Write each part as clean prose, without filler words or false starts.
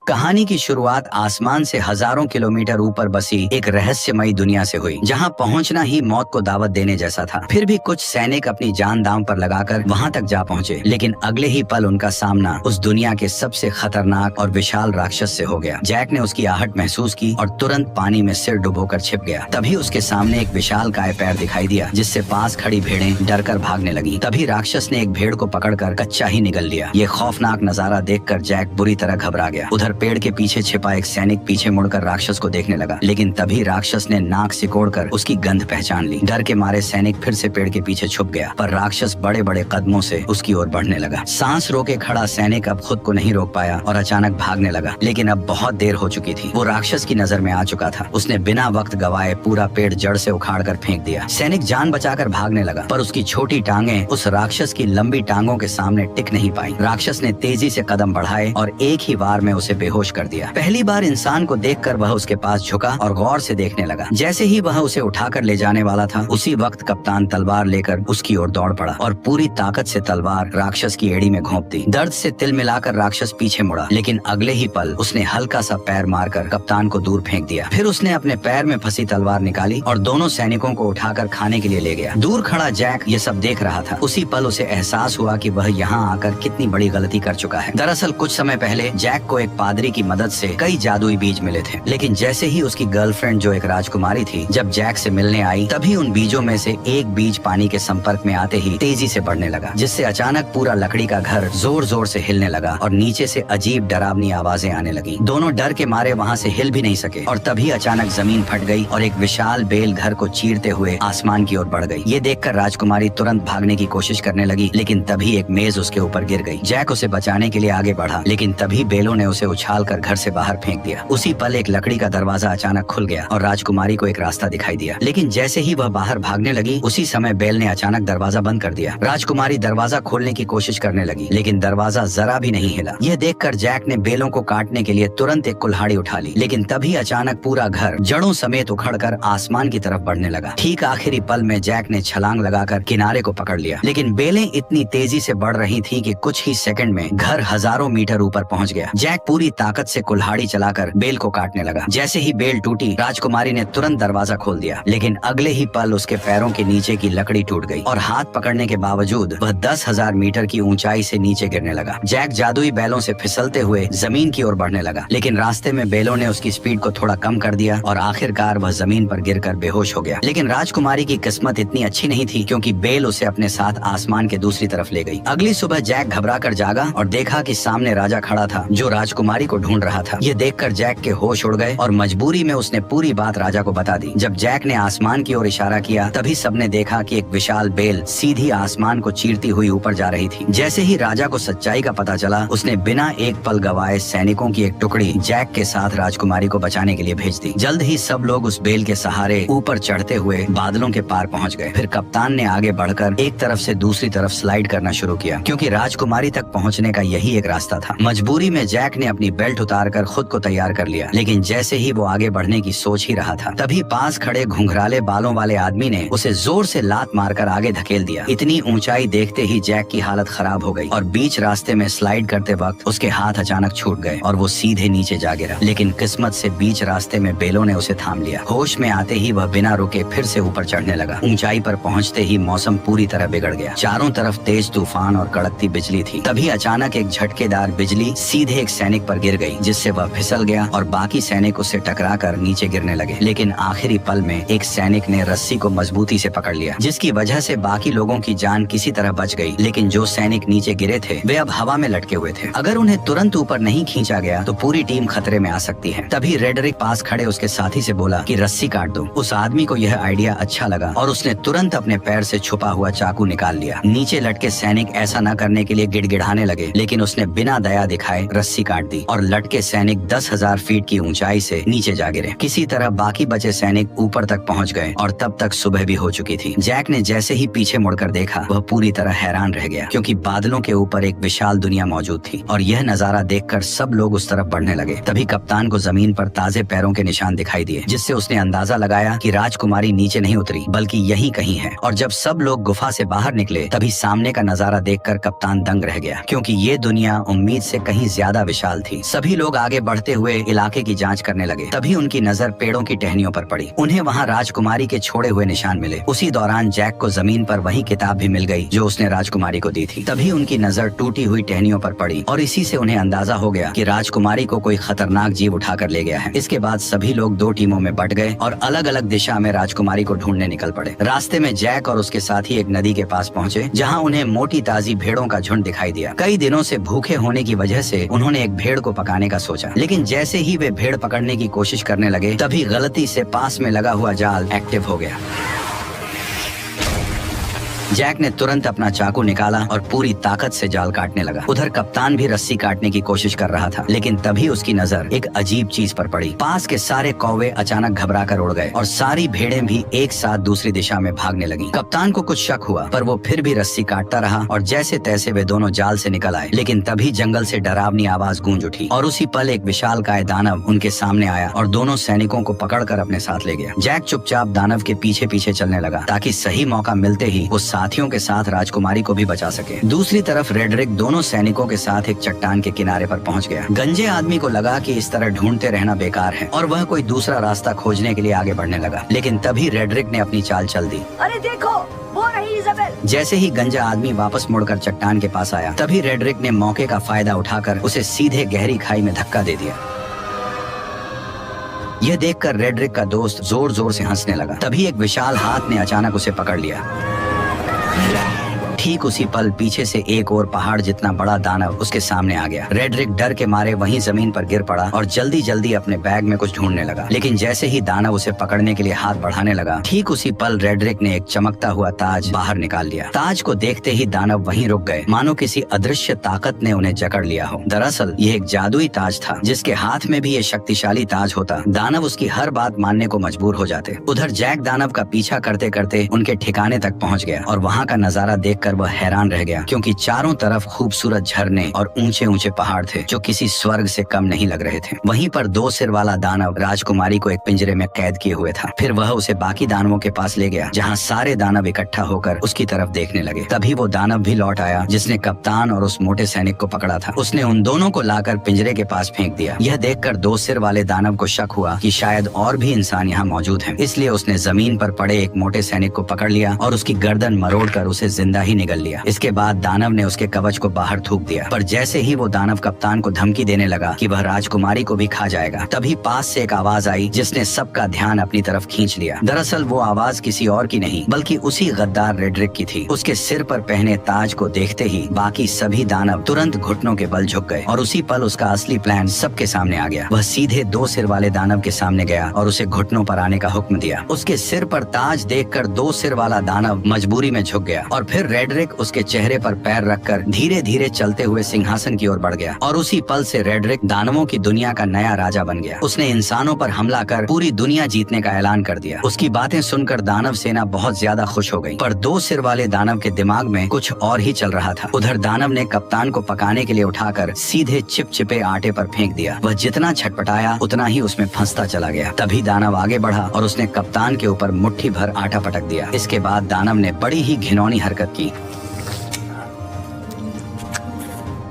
कहानी की शुरुआत आसमान से हजारों किलोमीटर ऊपर बसी एक रहस्यमयी दुनिया से हुई, जहां पहुंचना ही मौत को दावत देने जैसा था। फिर भी कुछ सैनिक अपनी जान दांव पर लगाकर वहां तक जा पहुंचे, लेकिन अगले ही पल उनका सामना उस दुनिया के सबसे खतरनाक और विशाल राक्षस से हो गया। जैक ने उसकी आहट महसूस की और तुरंत पानी में सिर डुबोकर छिप गया। तभी उसके सामने एक विशाल काय पैर दिखाई दिया, जिससे पास खड़ी भेड़ें डरकर भागने लगी। तभी राक्षस ने एक भेड़ को पकड़कर कच्चा ही निगल लिया। ये खौफनाक नजारा देखकर जैक बुरी तरह घबरा गया। उधर पेड़ के पीछे छिपा एक सैनिक पीछे मुड़कर राक्षस को देखने लगा, लेकिन तभी राक्षस ने नाक सिकोड़कर उसकी गंध पहचान ली। डर के मारे सैनिक फिर से पेड़ के पीछे छुप गया, पर राक्षस बड़े बड़े कदमों से उसकी ओर बढ़ने लगा। सांस रोके खड़ा सैनिक अब खुद को नहीं रोक पाया और अचानक भागने लगा, लेकिन अब बहुत देर हो चुकी थी। वो राक्षस की नजर में आ चुका था। उसने बिना वक्त गवाए पूरा पेड़ जड़ से उखाड़कर फेंक दिया। सैनिक जान बचाकर भागने लगा, पर उसकी छोटी टांगें उस राक्षस की लंबी टांगों के सामने टिक नहीं पाई। राक्षस ने तेजी से कदम बढ़ाए और एक ही वार में उसे बेहोश कर दिया। पहली बार इंसान को देखकर वह उसके पास झुका और गौर से देखने लगा। जैसे ही वह उसे उठाकर ले जाने वाला था, उसी वक्त कप्तान तलवार लेकर उसकी ओर दौड़ पड़ा और पूरी ताकत से तलवार राक्षस की एड़ी में घोंप दी। दर्द से तिल मिलाकर राक्षस पीछे मुड़ा, लेकिन अगले ही पल उसने हल्का सा पैर मारकर कप्तान को दूर फेंक दिया। फिर उसने अपने पैर में फंसी तलवार निकाली और दोनों सैनिकों को उठाकर खाने के लिए ले गया। दूर खड़ा जैक ये सब देख रहा था। उसी पल उसे एहसास हुआ कि वह यहाँ आकर कितनी बड़ी गलती कर चुका है। दरअसल कुछ समय पहले जैक को एक पादरी की मदद से कई जादुई बीज मिले थे, लेकिन जैसे ही उसकी गर्लफ्रेंड जो एक राजकुमारी थी जब जैक से मिलने आई, तभी उन बीजों में से एक बीज पानी के संपर्क में आते ही तेजी से बढ़ने लगा, जिससे अचानक पूरा लकड़ी का घर जोर जोर से हिलने लगा और नीचे से अजीब डरावनी आवाजें आने लगी। दोनों डर के मारे वहाँ से हिल भी नहीं सके और तभी अचानक जमीन फट गई और एक विशाल बेल घर को चीरते हुए आसमान की ओर बढ़ गई। ये देखकर राजकुमारी तुरंत भागने की कोशिश करने लगी, लेकिन तभी एक मेज उसके ऊपर गिर गई। जैक उसे बचाने के लिए आगे बढ़ा, लेकिन तभी बेलों ने उसे उछालकर घर से बाहर फेंक दिया। उसी पल एक लकड़ी का दरवाजा अचानक खुल गया और राजकुमारी को एक रास्ता दिखाई दिया, लेकिन जैसे ही वह बाहर भागने लगी, उसी समय बेल ने अचानक दरवाजा बंद कर दिया। राजकुमारी दरवाजा खोलने की कोशिश करने लगी, लेकिन दरवाजा जरा भी नहीं हिला। यह देखकर जैक ने बेलों को काटने के लिए तुरंत एक कुल्हाड़ी उठा ली, लेकिन तभी अचानक पूरा घर जड़ों समेत उखड़कर आसमान की तरफ बढ़ने लगा। ठीक आखिरी पल में जैक ने छलांग लगाकर किनारे को पकड़ लिया, लेकिन बेलें इतनी तेजी से बढ़ रही थी कि कुछ ही सेकंड में घर हजारों मीटर ऊपर पहुंच गया। जैक पूरी ताकत से कुल्हाड़ी चलाकर बेल को काटने लगा। जैसे ही बेल टूटी, राजकुमारी ने तुरंत दरवाजा खोल दिया, लेकिन अगले ही पल उसके पैरों के नीचे की लकड़ी टूट गई और हाथ पकड़ने के बावजूद वह 10,000 मीटर की ऊंचाई से नीचे गिरने लगा। जैक जादुई बैलों से फिसलते हुए जमीन की ओर बढ़ने लगा, लेकिन रास्ते में बेलों ने उसकी स्पीड को थोड़ा कम कर दिया और आखिरकार वह जमीन पर गिरकर बेहोश हो गया। लेकिन राजकुमारी की किस्मत इतनी अच्छी नहीं थी, क्योंकि बेल उसे अपने साथ आसमान के दूसरी तरफ ले गई। अगली सुबह जैक घबरा कर जागा और देखा कि सामने राजा खड़ा था, जो राजकुमारी को ढूंढ रहा था। ये देखकर जैक के होश उड़ गए और मजबूरी में उसने पूरी बात राजा को बता दी। जब जैक ने आसमान की ओर इशारा किया, तभी सबने देखा कि एक विशाल बेल सीधी आसमान को चीरती हुई ऊपर जा रही थी। जैसे ही राजा को सच्चाई का पता चला, उसने बिना एक पल गवाए सैनिकों की एक टुकड़ी जैक के साथ राजकुमारी को बचाने के लिए भेज दी। जल्द ही सब लोग उस बेल के सहारे ऊपर चढ़ते हुए बादलों के पार पहुंच गए। फिर कप्तान ने आगे बढ़कर एक तरफ से दूसरी तरफ स्लाइड करना शुरू किया, क्योंकि राजकुमारी तक पहुंचने का यही एक रास्ता था। मजबूरी में जैक ने अपनी बेल्ट उतारकर खुद को तैयार कर लिया, लेकिन जैसे ही वो आगे बढ़ने की सोच ही रहा था, तभी पास खड़े घुंघराले बालों वाले आदमी ने उसे जोर से लात मारकर आगे धकेल दिया। इतनी ऊंचाई देखते ही जैक की हालत खराब हो गई और बीच रास्ते में स्लाइड करते वक्त उसके हाथ अचानक छूट गए और वो सीधे नीचे जा गिरा। लेकिन किस्मत से बीच रास्ते में बेलों ने उसे थाम लिया। होश में आते ही वह बिना रुके फिर से ऊपर चढ़ने लगा। ऊंचाई पर पहुंचते ही मौसम पूरी तरह बिगड़ गया। चारों तरफ तेज तूफान और कड़कती बिजली थी। तभी अचानक एक झटकेदार बिजली सीधे एक सैनिक पर गिर गई, जिससे वह फिसल गया और बाकी सैनिक उससे टकराकर नीचे गिरने लगे। लेकिन आखिरी पल में एक सैनिक ने रस्सी को मजबूती से पकड़ लिया, जिसकी वजह से बाकी लोगों की जान किसी तरह बच गई। लेकिन जो सैनिक नीचे गिरे थे, वे अब हवा में लटके हुए थे। अगर उन्हें तुरंत ऊपर नहीं खींचा गया तो पूरी टीम खतरे में आ सकती है। तभी रेडरिक पास खड़े उसके साथी से बोला कि रस्सी काट दो। उस आदमी को यह आइडिया अच्छा लगा और उसने तुरंत अपने पैर से छुपा हुआ चाकू निकाल लिया। नीचे लटके सैनिक ऐसा न करने के लिए गिड़गिड़ाने लगे, लेकिन उसने बिना दया दिखाए रस्सी काट दी और लटके सैनिक 10,000 फीट की ऊंचाई से नीचे जा गिरे। किसी तरह बाकी बचे सैनिक ऊपर तक पहुंच गए और तब तक सुबह भी हो चुकी थी। जैक ने जैसे ही पीछे मुड़कर देखा, वह पूरी तरह हैरान रह गया, क्योंकि बादलों के ऊपर एक विशाल दुनिया मौजूद थी और यह नजारा देखकर सब लोग उस तरफ बढ़ने लगे। तभी कप्तान को जमीन पर ताजे पैरों के निशान दिखाई दिए, जिससे उसने अंदाजा लगाया कि राजकुमारी नीचे नहीं उतरी बल्कि यहीं कहीं है। और जब सब लोग गुफा से बाहर निकले, तभी सामने का नजारा देखकर कप्तान दंग रह गया, क्योंकि ये दुनिया उम्मीद से कहीं ज्यादा विशाल थी। थी। सभी लोग आगे बढ़ते हुए इलाके की जांच करने लगे। तभी उनकी नजर पेड़ों की टहनियों पर पड़ी। उन्हें वहाँ राजकुमारी के छोड़े हुए निशान मिले। उसी दौरान जैक को जमीन पर वही किताब भी मिल गई जो उसने राजकुमारी को दी थी। तभी उनकी नजर टूटी हुई टहनियों पर पड़ी और इसी से उन्हें अंदाजा हो गया कि राजकुमारी को कोई खतरनाक जीव उठाकर ले गया है। इसके बाद सभी लोग दो टीमों में बट गए और अलग अलग दिशा में राजकुमारी को ढूंढने निकल पड़े। रास्ते में जैक और उसके साथी एक नदी के पास पहुँचे जहाँ उन्हें मोटी ताजी भेड़ों का झुंड दिखाई दिया। कई दिनों से भूखे होने की वजह से उन्होंने एक भेड़ को पकाने का सोचा, लेकिन जैसे ही वे भेड़ पकड़ने की कोशिश करने लगे तभी गलती से पास में लगा हुआ जाल एक्टिव हो गया। जैक ने तुरंत अपना चाकू निकाला और पूरी ताकत से जाल काटने लगा। उधर कप्तान भी रस्सी काटने की कोशिश कर रहा था, लेकिन तभी उसकी नजर एक अजीब चीज पर पड़ी। पास के सारे कौवे अचानक घबराकर उड़ गए और सारी भेड़ें भी एक साथ दूसरी दिशा में भागने लगी। कप्तान को कुछ शक हुआ, पर वो फिर भी रस्सी काटता रहा और जैसे तैसे वे दोनों जाल से निकल आए। लेकिन तभी जंगल से डरावनी आवाज गूंज उठी और उसी पल एक विशालकाय दानव उनके सामने आया और दोनों सैनिकों को पकड़कर अपने साथ ले गया। जैक चुपचाप दानव के पीछे पीछे चलने लगा ताकि सही मौका मिलते ही वो साथियों के साथ राजकुमारी को भी बचा सके। दूसरी तरफ रेडरिक दोनों सैनिकों के साथ एक चट्टान के किनारे पर पहुंच गया। गंजे आदमी को लगा कि इस तरह ढूंढते रहना बेकार है और वह कोई दूसरा रास्ता खोजने के लिए आगे बढ़ने लगा। लेकिन तभी रेडरिक ने अपनी चाल चल दी। अरे देखो, वो रही इज़ाबेल। जैसे ही गंजा आदमी वापस मुड़कर चट्टान के पास आया तभी रेडरिक ने मौके का फायदा उठाकर उसे सीधे गहरी खाई में धक्का दे दिया। यह देखकर रेडरिक का दोस्त जोर जोर से हंसने लगा। तभी एक विशाल हाथ ने अचानक उसे पकड़ लिया। ठीक उसी पल पीछे से एक और पहाड़ जितना बड़ा दानव उसके सामने आ गया। रेडरिक डर के मारे वहीं जमीन पर गिर पड़ा और जल्दी जल्दी अपने बैग में कुछ ढूंढने लगा। लेकिन जैसे ही दानव उसे पकड़ने के लिए हाथ बढ़ाने लगा, ठीक उसी पल रेडरिक ने एक चमकता हुआ ताज बाहर निकाल लिया। ताज को देखते ही दानव वहीं रुक गए, मानो किसी अदृश्य ताकत ने उन्हें जकड़ लिया हो। दरअसल ये एक जादुई ताज था। जिसके हाथ में भी ये शक्तिशाली ताज होता, दानव उसकी हर बात मानने को मजबूर हो जाते। उधर जैक दानव का पीछा करते करते उनके ठिकाने तक पहुँच गया और वहाँ का नजारा देखकर वह हैरान रह गया, क्योंकि चारों तरफ खूबसूरत झरने और ऊंचे ऊंचे पहाड़ थे जो किसी स्वर्ग से कम नहीं लग रहे थे। वहीं पर दो सिर वाला दानव राजकुमारी को एक पिंजरे में कैद किए हुए था। फिर वह उसे बाकी दानवों के पास ले गया जहाँ सारे दानव इकट्ठा होकर उसकी तरफ देखने लगे। तभी वो दानव भी लौट आया जिसने कप्तान और उस मोटे सैनिक को पकड़ा था। उसने उन दोनों को लाकर पिंजरे के पास फेंक दिया। यह देखकर दो सिर वाले दानव को शक हुआ कि शायद और भी इंसान यहाँ मौजूद हैं। इसलिए उसने जमीन पर पड़े एक मोटे सैनिक को पकड़ लिया और उसकी गर्दन मरोड़कर उसे जिंदा ही निगल लिया। इसके बाद दानव ने उसके कवच को बाहर थूक दिया, पर जैसे ही वो दानव कप्तान को धमकी देने लगा कि वह राजकुमारी को भी खा जाएगा, तभी पास से एक आवाज आई जिसने सबका ध्यान अपनी तरफ खींच लिया। दरअसल वो आवाज किसी और की नहीं बल्कि उसी गद्दार रेडरिक की थी। उसके सिर पर पहने ताज को देखते ही बाकी सभी दानव तुरंत घुटनों के बल झुक गए और उसी पल उसका असली प्लान सबके सामने आ गया। वह सीधे दो सिर वाले दानव के सामने गया और उसे घुटनों पर आने का हुक्म दिया। उसके सिर पर ताज देखकर दो सिर वाला दानव मजबूरी में झुक गया और फिर रेडरिक उसके चेहरे पर पैर रखकर धीरे धीरे चलते हुए सिंहासन की ओर बढ़ गया और उसी पल से रेडरिक दानवों की दुनिया का नया राजा बन गया। उसने इंसानों पर हमला कर पूरी दुनिया जीतने का ऐलान कर दिया। उसकी बातें सुनकर दानव सेना बहुत ज्यादा खुश हो गई, पर दो सिर वाले दानव के दिमाग में कुछ और ही चल रहा था। उधर दानव ने कप्तान को पकाने के लिए उठाकर सीधे चिपचिपे आटे पर फेंक दिया। वह जितना छटपटाया उतना ही उसमें फंसता चला गया। तभी दानव आगे बढ़ा और उसने कप्तान के ऊपर मुट्ठी भर आटा पटक दिया। इसके बाद दानव ने बड़ी ही घिनौनी हरकत की।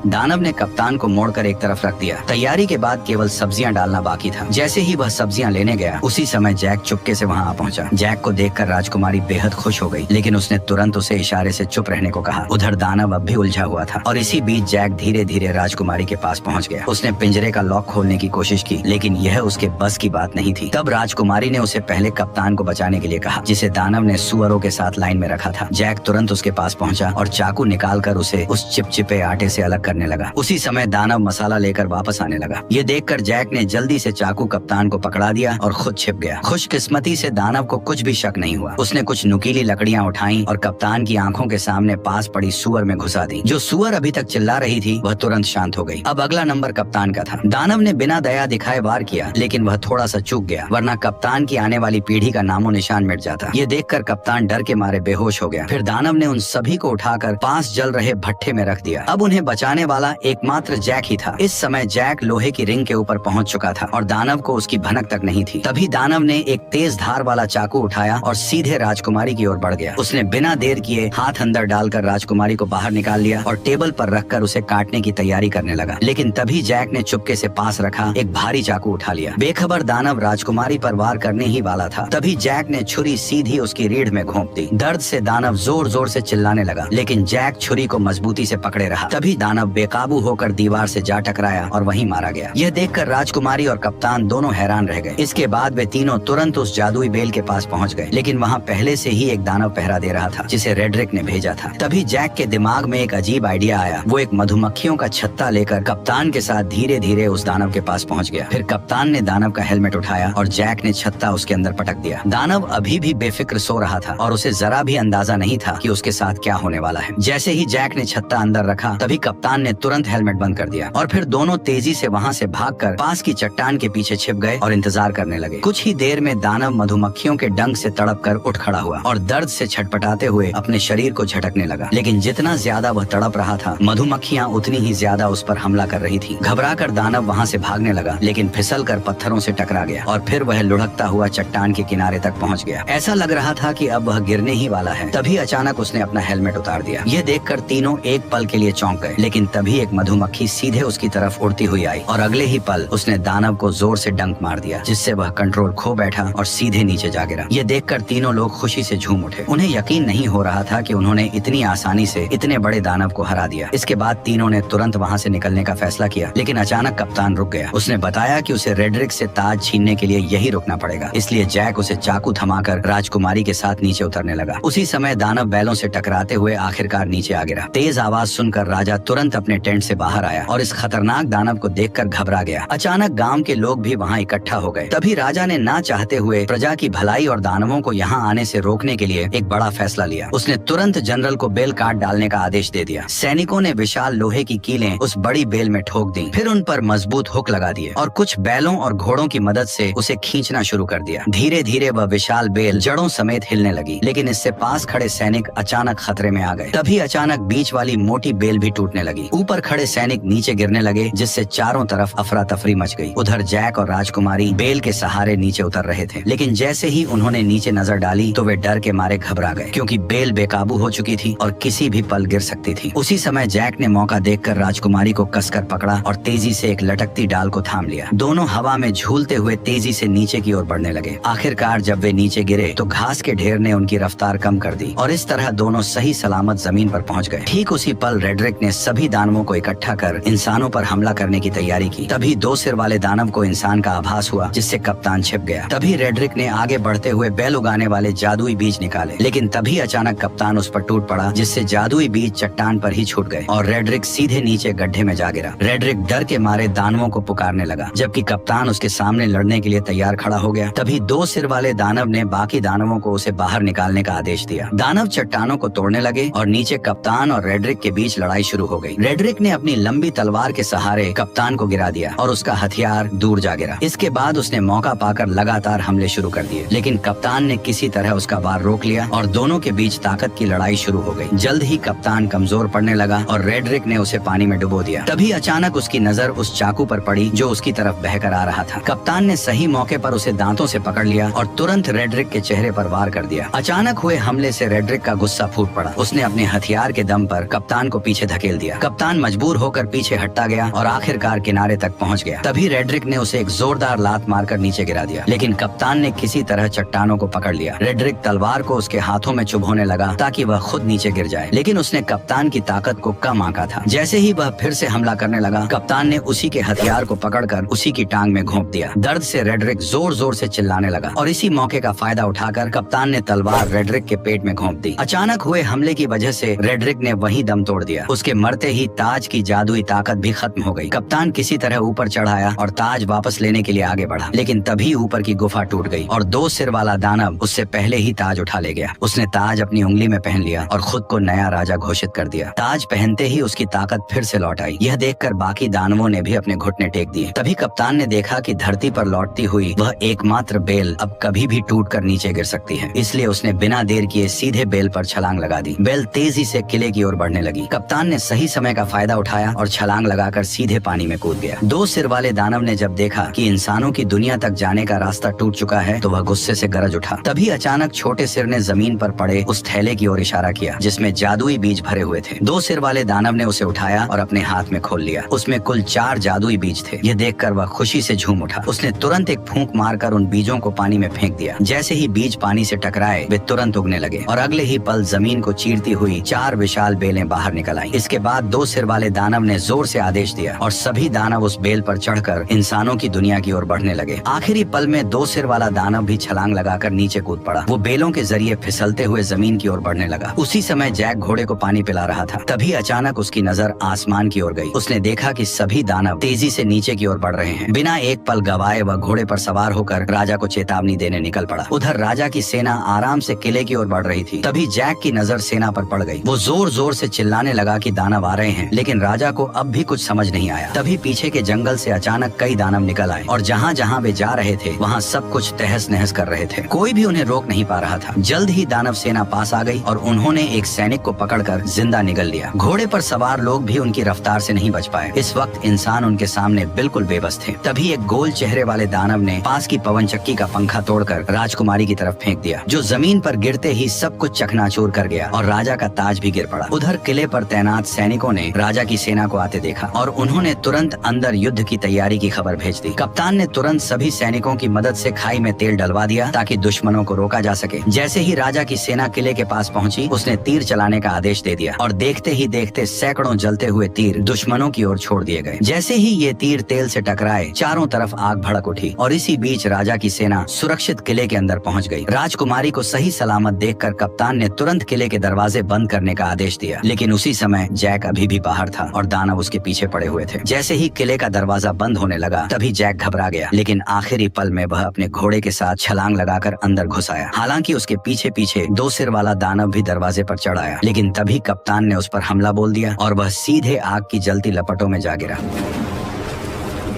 दानव ने कप्तान को मोड़कर एक तरफ रख दिया। तैयारी के बाद केवल सब्जियां डालना बाकी था। जैसे ही वह सब्जियां लेने गया उसी समय जैक चुपके से वहां आ पहुंचा। जैक को देखकर राजकुमारी बेहद खुश हो गई, लेकिन उसने तुरंत उसे इशारे से चुप रहने को कहा। उधर दानव अब भी उलझा हुआ था और इसी बीच जैक धीरे धीरे राजकुमारी के पास पहुंच गया। उसने पिंजरे का लॉक खोलने की कोशिश की, लेकिन यह उसके बस की बात नहीं थी। तब राजकुमारी ने उसे पहले कप्तान को बचाने के लिए कहा, जिसे दानव ने सुअरों के साथ लाइन में रखा था। जैक तुरंत उसके पास पहुंचा और चाकू निकालकर उसे उस चिपचिपे आटे से अलग करने लगा। उसी समय दानव मसाला लेकर वापस आने लगा। ये देखकर जैक ने जल्दी से चाकू कप्तान को पकड़ा दिया और खुद छिप गया। खुशकिस्मती से दानव को कुछ भी शक नहीं हुआ। उसने कुछ नुकीली लकड़ियां उठाई और कप्तान की आंखों के सामने पास पड़ी सुअर में घुसा दी। जो सुअर अभी तक चिल्ला रही थी वह तुरंत शांत हो गई। अब अगला नंबर कप्तान का था। दानव ने बिना दया दिखाए वार किया, लेकिन वह थोड़ा सा चूक गया, वरना कप्तान की आने वाली पीढ़ी का नामो निशान मिट जाता। ये देखकर कप्तान डर के मारे बेहोश हो गया। फिर दानव ने उन सभी को उठाकर पास जल रहे भट्ठे में रख दिया। अब उन्हें बचाने बचाने वाला एकमात्र जैक ही था। इस समय जैक लोहे की रिंग के ऊपर पहुंच चुका था और दानव को उसकी भनक तक नहीं थी। तभी दानव ने एक तेज धार वाला चाकू उठाया और सीधे राजकुमारी की ओर बढ़ गया। उसने बिना देर किए हाथ अंदर डालकर राजकुमारी को बाहर निकाल लिया और टेबल पर रखकर उसे काटने की तैयारी करने लगा। लेकिन तभी जैक ने चुपके से पास रखा एक भारी चाकू उठा लिया। बेखबर दानव राजकुमारी पर वार करने ही वाला था। तभी जैक ने छुरी सीधी उसकी रीढ़ में घोंप दी। दर्द से दानव जोर जोर से चिल्लाने लगा, लेकिन जैक छुरी को मजबूती से पकड़े रहा। तभी दानव बेकाबू होकर दीवार से जा टकराया और वहीं मारा गया। यह देखकर राजकुमारी और कप्तान दोनों हैरान रह गए। इसके बाद वे तीनों तुरंत उस जादुई बेल के पास पहुंच गए, लेकिन वहां पहले से ही एक दानव पहरा दे रहा था जिसे रेड्रिक ने भेजा था। तभी जैक के दिमाग में एक अजीब आइडिया आया। वो एक मधुमक्खियों का छत्ता लेकर कप्तान के साथ धीरे धीरे उस दानव के पास पहुंच गया। फिर कप्तान ने दानव का हेलमेट उठाया और जैक ने छत्ता उसके अंदर पटक दिया। दानव अभी भी बेफिक्र सो रहा था और उसे जरा भी अंदाजा नहीं था कि उसके साथ क्या होने वाला है। जैसे ही जैक ने छत्ता अंदर रखा, तभी कप्तान ने तुरंत हेलमेट बंद कर दिया और फिर दोनों तेजी से वहां से भागकर पास की चट्टान के पीछे छिप गए और इंतजार करने लगे। कुछ ही देर में दानव मधुमक्खियों के डंक से तड़पकर उठ खड़ा हुआ और दर्द से छटपटाते हुए अपने शरीर को झटकने लगा। लेकिन जितना ज्यादा वह तड़प रहा था, मधुमक्खियां उतनी ही ज्यादा उस पर हमला कर रही थी। घबराकर दानव वहां से भागने लगा, लेकिन फिसलकर पत्थरों से टकरा गया और फिर वह लुढ़कता हुआ चट्टान के किनारे तक पहुंच गया। ऐसा लग रहा था कि अब वह गिरने ही वाला है। तभी अचानक उसने अपना हेलमेट उतार दिया। यह देखकर तीनों एक पल के लिए चौंक गए, लेकिन तभी एक मधुमक्खी सीधे उसकी तरफ उड़ती हुई आई और अगले ही पल उसने दानव को जोर से डंक मार दिया, जिससे वह कंट्रोल खो बैठा और सीधे नीचे जा गिरा। यह देखकर तीनों लोग खुशी से झूम उठे। उन्हें यकीन नहीं हो रहा था कि उन्होंने इतनी आसानी से इतने बड़े दानव को हरा दिया। इसके बाद तीनों ने तुरंत वहां से निकलने का फैसला किया, लेकिन अचानक कप्तान रुक गया। उसने बताया कि उसे रेड्रिक से ताज छीनने के लिए यही रुकना पड़ेगा। इसलिए जैक उसे चाकू थमाकर राजकुमारी के साथ नीचे उतरने लगा। उसी समय दानव बैलों से टकराते हुए आखिरकार नीचे आ गिरा। तेज आवाज सुनकर राजा तुरंत अपने टेंट से बाहर आया और इस खतरनाक दानव को देखकर घबरा गया। अचानक गांव के लोग भी वहां इकट्ठा हो गए। तभी राजा ने ना चाहते हुए प्रजा की भलाई और दानवों को यहाँ आने से रोकने के लिए एक बड़ा फैसला लिया। उसने तुरंत जनरल को बेल काट डालने का आदेश दे दिया। सैनिकों ने विशाल लोहे की कीलें उस बड़ी बेल में ठोक दी, फिर उन पर मजबूत हुक लगा दिए और कुछ बैलों और घोड़ों की मदद से उसे खींचना शुरू कर दिया। धीरे धीरे वह विशाल बेल जड़ों समेत हिलने लगी, लेकिन इससे पास खड़े सैनिक अचानक खतरे में आ गए। तभी अचानक बीच वाली मोटी बेल भी टूटने लगी। ऊपर खड़े सैनिक नीचे गिरने लगे, जिससे चारों तरफ अफरा तफरी मच गई। उधर जैक और राजकुमारी बेल के सहारे नीचे उतर रहे थे, लेकिन जैसे ही उन्होंने नीचे नजर डाली तो वे डर के मारे घबरा गए, क्योंकि बेल बेकाबू हो चुकी थी और किसी भी पल गिर सकती थी। उसी समय जैक ने मौका देखकर राजकुमारी को कसकर पकड़ा और तेजी से एक लटकती डाल को थाम लिया। दोनों हवा में झूलते हुए तेजी से नीचे की ओर बढ़ने लगे। आखिरकार जब वे नीचे गिरे तो घास के ढेर ने उनकी रफ्तार कम कर दी और इस तरह दोनों सही सलामत जमीन पर पहुंच गए। ठीक उसी पल रेड्रिक ने सभी दानवों को इकट्ठा कर इंसानों पर हमला करने की तैयारी की। तभी दो सिर वाले दानव को इंसान का आभास हुआ, जिससे कप्तान छिप गया। तभी रेड्रिक ने आगे बढ़ते हुए बैल उगाने वाले जादुई बीज निकाले, लेकिन तभी अचानक कप्तान उस पर टूट पड़ा, जिससे जादुई बीज चट्टान पर ही छूट गए और रेड्रिक सीधे नीचे गड्ढे में जा गिरा। रेड्रिक डर के मारे दानवों को पुकारने लगा, जबकि कप्तान उसके सामने लड़ने के लिए तैयार खड़ा हो गया। तभी दो सिर वाले दानव ने बाकी दानवों को उसे बाहर निकालने का आदेश दिया। दानव चट्टानों को तोड़ने लगे और नीचे कप्तान और रेड्रिक के बीच लड़ाई शुरू हो गई। रेड्रिक ने अपनी लंबी तलवार के सहारे कप्तान को गिरा दिया और उसका हथियार दूर जा गिरा। इसके बाद उसने मौका पाकर लगातार हमले शुरू कर दिए, लेकिन कप्तान ने किसी तरह उसका वार रोक लिया और दोनों के बीच ताकत की लड़ाई शुरू हो गई। जल्द ही कप्तान कमजोर पड़ने लगा और रेड्रिक ने उसे पानी में डुबो दिया। तभी अचानक उसकी नजर उस चाकू पर पड़ी जो उसकी तरफ बहकर आ रहा था। कप्तान ने सही मौके पर उसे दांतों से पकड़ लिया और तुरंत रेड्रिक के चेहरे पर वार कर दिया। अचानक हुए हमले से रेड्रिक का गुस्सा फूट पड़ा। उसने अपने हथियार के दम पर कप्तान को पीछे धकेल दिया। कप्तान मजबूर होकर पीछे हटता गया और आखिरकार किनारे तक पहुंच गया। तभी रेड्रिक ने उसे एक जोरदार लात मारकर नीचे गिरा दिया, लेकिन कप्तान ने किसी तरह चट्टानों को पकड़ लिया। रेड्रिक तलवार को उसके हाथों में चुभोने लगा ताकि वह खुद नीचे गिर जाए, लेकिन उसने कप्तान की ताकत को कम आंका था। जैसे ही वह फिर से हमला करने लगा, कप्तान ने उसी के हथियार को पकड़कर उसी की टांग में घोंप दिया। दर्द से रेड्रिक जोर जोर से चिल्लाने लगा और इसी मौके का फायदा उठाकर कप्तान ने तलवार रेड्रिक के पेट में घोंप दी। अचानक हुए हमले की वजह से रेड्रिक ने वहीं दम तोड़ दिया। उसके मरते ही ताज की जादुई ताकत भी खत्म हो गई। कप्तान किसी तरह ऊपर चढ़ आया और ताज वापस लेने के लिए आगे बढ़ा, लेकिन तभी ऊपर की गुफा टूट गई और दो सिर वाला दानव उससे पहले ही ताज उठा ले गया। उसने ताज अपनी उंगली में पहन लिया और खुद को नया राजा घोषित कर दिया। ताज पहनते ही उसकी ताकत फिर से लौट आई। यह देखकर बाकी दानवों ने भी अपने घुटने टेक दिए। तभी कप्तान ने देखा कि धरती पर लौटती हुई वह एकमात्र बेल अब कभी भी टूटकर नीचे गिर सकती है, इसलिए उसने बिना देर किए सीधे बेल पर छलांग लगा दी। बेल तेजी से किले की ओर बढ़ने लगी। कप्तान ने सही समय समय का फायदा उठाया और छलांग लगाकर सीधे पानी में कूद गया। 2 सिर वाले दानव ने जब देखा कि इंसानों की दुनिया तक जाने का रास्ता टूट चुका है तो वह गुस्से से गरज उठा। तभी अचानक छोटे सिर ने जमीन पर पड़े उस थैले की ओर इशारा किया जिसमें जादुई बीज भरे हुए थे। 2 सिर वाले दानव ने उसे उठाया और अपने हाथ में खोल लिया। उसमें कुल 4 जादुई बीज थे। यह देखकर वह खुशी से झूम उठा। उसने तुरंत एक फूंक मारकर उन बीजों को पानी में फेंक दिया। जैसे ही बीज पानी से टकराए वे तुरंत उगने लगे और अगले ही पल जमीन को चीरती हुई 4 विशाल बेलें बाहर निकल आईं। इसके बाद 2 सिर वाले दानव ने जोर से आदेश दिया और सभी दानव उस बेल पर चढ़कर इंसानों की दुनिया की ओर बढ़ने लगे। आखिरी पल में 2 सिर वाला दानव भी छलांग लगाकर नीचे कूद पड़ा। वो बेलों के जरिए फिसलते हुए जमीन की ओर बढ़ने लगा। उसी समय जैक घोड़े को पानी पिला रहा था। तभी अचानक उसकी नजर आसमान की ओर गई। उसने देखा कि सभी दानव तेजी से नीचे की ओर बढ़ रहे हैं। बिना एक पल गवाए वह घोड़े पर सवार होकर राजा को चेतावनी देने निकल पड़ा। उधर राजा की सेना आराम से किले की ओर बढ़ रही थी। तभी जैक की नजर सेना पर पड़ गई। वो जोर जोर से चिल्लाने लगा कि दानव आ रहे हैं, लेकिन राजा को अब भी कुछ समझ नहीं आया। तभी पीछे के जंगल से अचानक कई दानव निकल आए और जहाँ जहाँ वे जा रहे थे वहाँ सब कुछ तहस नहस कर रहे थे। कोई भी उन्हें रोक नहीं पा रहा था। जल्द ही दानव सेना पास आ गई और उन्होंने एक सैनिक को पकड़कर जिंदा निगल लिया। घोड़े पर सवार लोग भी उनकी रफ्तार से नहीं बच पाए। इस वक्त इंसान उनके सामने बिल्कुल बेबस थे। तभी एक गोल चेहरे वाले दानव ने पास की पवन चक्की का पंखा तोड़कर राजकुमारी की तरफ फेंक दिया, जो जमीन पर गिरते ही सब कुछ चकनाचूर कर गया और राजा का ताज भी गिर पड़ा। उधर किले पर तैनात सैनिकों ने राजा की सेना को आते देखा और उन्होंने तुरंत अंदर युद्ध की तैयारी की खबर भेज दी। कप्तान ने तुरंत सभी सैनिकों की मदद से खाई में तेल डलवा दिया ताकि दुश्मनों को रोका जा सके। जैसे ही राजा की सेना किले के पास पहुंची, उसने तीर चलाने का आदेश दे दिया और देखते ही देखते सैकड़ों जलते हुए तीर दुश्मनों की ओर छोड़ दिए गए। जैसे ही ये तीर तेल से टकराए, चारों तरफ आग भड़क उठी और इसी बीच राजा की सेना सुरक्षित किले के अंदर पहुंच गई। राजकुमारी को सही सलामत देखकर कप्तान ने तुरंत किले के दरवाजे बंद करने का आदेश दिया, लेकिन उसी समय जैक अभी भी बाहर था और दानव उसके पीछे पड़े हुए थे। जैसे ही किले का दरवाजा बंद होने लगा, तभी जैक घबरा गया, लेकिन आखिरी पल में वह अपने घोड़े के साथ छलांग लगाकर अंदर घुस आया। हालांकि उसके पीछे पीछे 2 सिर वाला दानव भी दरवाजे पर चढ़ आया, लेकिन तभी कप्तान ने उस पर हमला बोल दिया और वह सीधे आग की जलती लपटों में जा गिरा।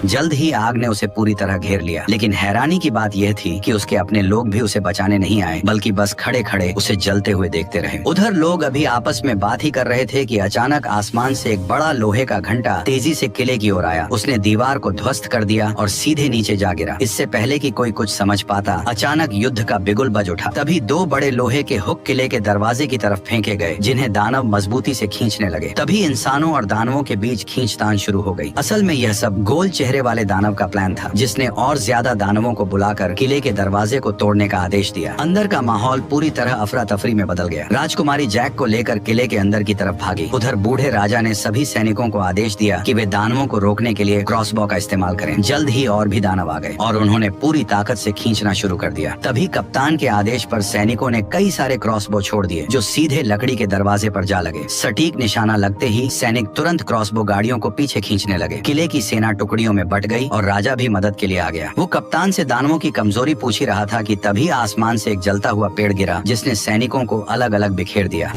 जल्द ही आग ने उसे पूरी तरह घेर लिया, लेकिन हैरानी की बात यह थी कि उसके अपने लोग भी उसे बचाने नहीं आए, बल्कि बस खड़े खड़े उसे जलते हुए देखते रहे। उधर लोग अभी आपस में बात ही कर रहे थे कि अचानक आसमान से एक बड़ा लोहे का घंटा तेजी से किले की ओर आया। उसने दीवार को ध्वस्त कर दिया और सीधे नीचे जा गिरा। इससे पहले कि कोई कुछ समझ पाता, अचानक युद्ध का बिगुल बज उठा। तभी 2 बड़े लोहे के हुक किले के दरवाजे की तरफ फेंके गए, जिन्हें दानव मजबूती से खींचने लगे। तभी इंसानों और दानवों के बीच खींचतान शुरू हो गई। असल में यह सब गोल चेहरे वाले दानव का प्लान था, जिसने और ज्यादा दानवों को बुलाकर किले के दरवाजे को तोड़ने का आदेश दिया। अंदर का माहौल पूरी तरह अफरा तफरी में बदल गया। राजकुमारी जैक को लेकर किले के अंदर की तरफ भागी। उधर बूढ़े राजा ने सभी सैनिकों को आदेश दिया कि वे दानवों को रोकने के लिए क्रॉसबो का इस्तेमाल करें। जल्द ही और भी दानव आ गए और उन्होंने पूरी ताकत से खींचना शुरू कर दिया। तभी कप्तान के आदेश पर सैनिकों ने कई सारे क्रॉसबो छोड़ दिए, जो सीधे लकड़ी के दरवाजे पर जा लगे। सटीक निशाना लगते ही सैनिक तुरंत क्रॉसबो गाड़ियों को पीछे खींचने लगे। किले की सेना टुकड़ियों में बट गई और राजा भी मदद के लिए आ गया। वो कप्तान से दानवों की कमजोरी पूछ ही रहा था कि तभी आसमान से एक जलता हुआ पेड़ गिरा, जिसने सैनिकों को अलग अलग बिखेर दिया।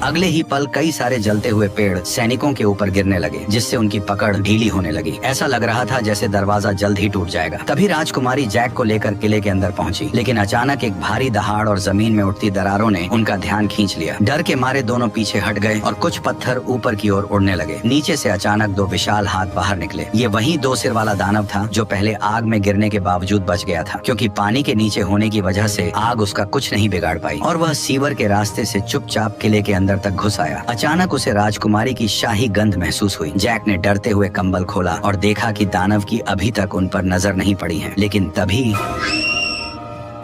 अगले ही पल कई सारे जलते हुए पेड़ सैनिकों के ऊपर गिरने लगे, जिससे उनकी पकड़ ढीली होने लगी। ऐसा लग रहा था जैसे दरवाजा जल्द ही टूट जाएगा। तभी राजकुमारी जैक को लेकर किले के अंदर पहुंची, लेकिन अचानक एक भारी दहाड़ और जमीन में उठती दरारों ने उनका ध्यान खींच लिया। डर के मारे दोनों पीछे हट गए और कुछ पत्थर ऊपर की ओर उड़ने लगे। नीचे से अचानक 2 विशाल हाथ बाहर निकले। ये वही 2 सिर वाला दानव था जो पहले आग में गिरने के बावजूद बच गया था, क्योंकि पानी के नीचे होने की वजह से आग उसका कुछ नहीं बिगाड़ पाई और वह सीवर के रास्ते से चुपचाप किले के अंदर तक घुस आया। अचानक उसे राजकुमारी की शाही गंध महसूस हुई। जैक ने डरते हुए कंबल खोला और देखा कि दानव की अभी तक उन पर नजर नहीं पड़ी है, लेकिन तभी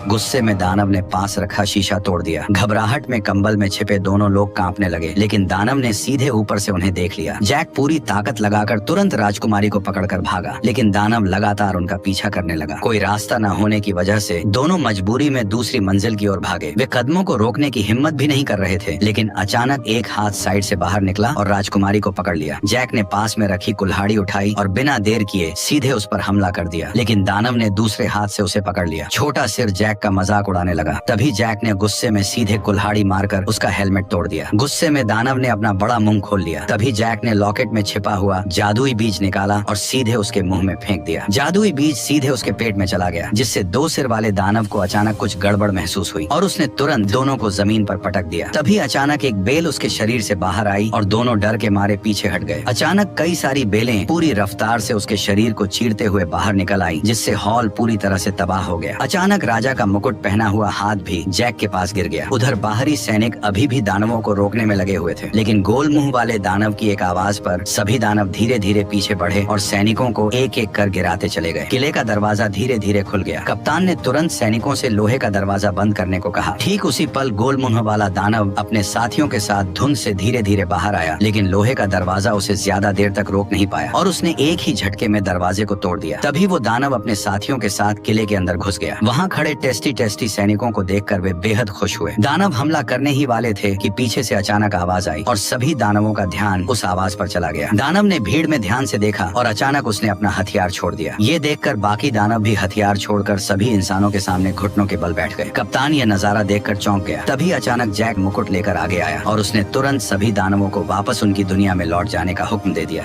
गुस्से में दानव ने पास रखा शीशा तोड़ दिया। घबराहट में कंबल में छिपे दोनों लोग कांपने लगे, लेकिन दानव ने सीधे ऊपर से उन्हें देख लिया। जैक पूरी ताकत लगाकर तुरंत राजकुमारी को पकड़कर भागा, लेकिन दानव लगातार उनका पीछा करने लगा। कोई रास्ता न होने की वजह से दोनों मजबूरी में दूसरी मंजिल की ओर भागे। वे कदमों को रोकने की हिम्मत भी नहीं कर रहे थे, लेकिन अचानक एक हाथ साइड से बाहर निकला और राजकुमारी को पकड़ लिया। जैक ने पास में रखी कुल्हाड़ी उठाई और बिना देर किए सीधे उस पर हमला कर दिया, लेकिन दानव ने दूसरे हाथ से उसे पकड़ लिया। छोटा सिर जैक जैक का मजाक उड़ाने लगा। तभी जैक ने गुस्से में सीधे कुल्हाड़ी मारकर उसका हेलमेट तोड़ दिया। गुस्से में दानव ने अपना बड़ा मुंह खोल लिया। तभी जैक ने लॉकेट में छिपा हुआ जादुई बीज निकाला और सीधे उसके मुंह में फेंक दिया। जादुई बीज सीधे उसके पेट में चला गया, जिससे 2 सिर वाले दानव को अचानक कुछ गड़बड़ महसूस हुई और उसने तुरंत दोनों को जमीन पर पटक दिया। तभी अचानक एक बेल उसके शरीर से बाहर आई और दोनों डर के मारे पीछे हट गए। अचानक कई सारी बेलें पूरी रफ्तार से उसके शरीर को चीरते हुए बाहर निकल आई, जिससे हॉल पूरी तरह से तबाह हो गया। अचानक राजा का मुकुट पहना हुआ हाथ भी जैक के पास गिर गया। उधर बाहरी सैनिक अभी भी दानवों को रोकने में लगे हुए थे, लेकिन गोल मुंह वाले दानव की एक आवाज पर सभी दानव धीरे धीरे पीछे बढ़े और सैनिकों को एक एक कर गिराते चले गए। किले का दरवाजा धीरे धीरे खुल गया। कप्तान ने तुरंत सैनिकों से लोहे का दरवाजा बंद करने को कहा। ठीक उसी पल गोल मुंह वाला दानव अपने साथियों के साथ धुंध से धीरे धीरे बाहर आया, लेकिन लोहे का दरवाजा उसे ज्यादा देर तक रोक नहीं पाया और उसने एक ही झटके में दरवाजे को तोड़ दिया। तभी वो दानव अपने साथियों के साथ किले के अंदर घुस गया। वहाँ खड़े टेस्टी सैनिकों को देखकर वे बेहद खुश हुए। दानव हमला करने ही वाले थे कि पीछे से अचानक आवाज आई और सभी दानवों का ध्यान उस आवाज पर चला गया। दानव ने भीड़ में ध्यान से देखा और अचानक उसने अपना हथियार छोड़ दिया। ये देखकर बाकी दानव भी हथियार छोड़कर सभी इंसानों के सामने घुटनों के बल बैठ गए। कप्तान ये नजारा देखकर चौंक गया। तभी अचानक जैक मुकुट लेकर आगे आया और उसने तुरंत सभी दानवों को वापस उनकी दुनिया में लौट जाने का हुक्म दे दिया।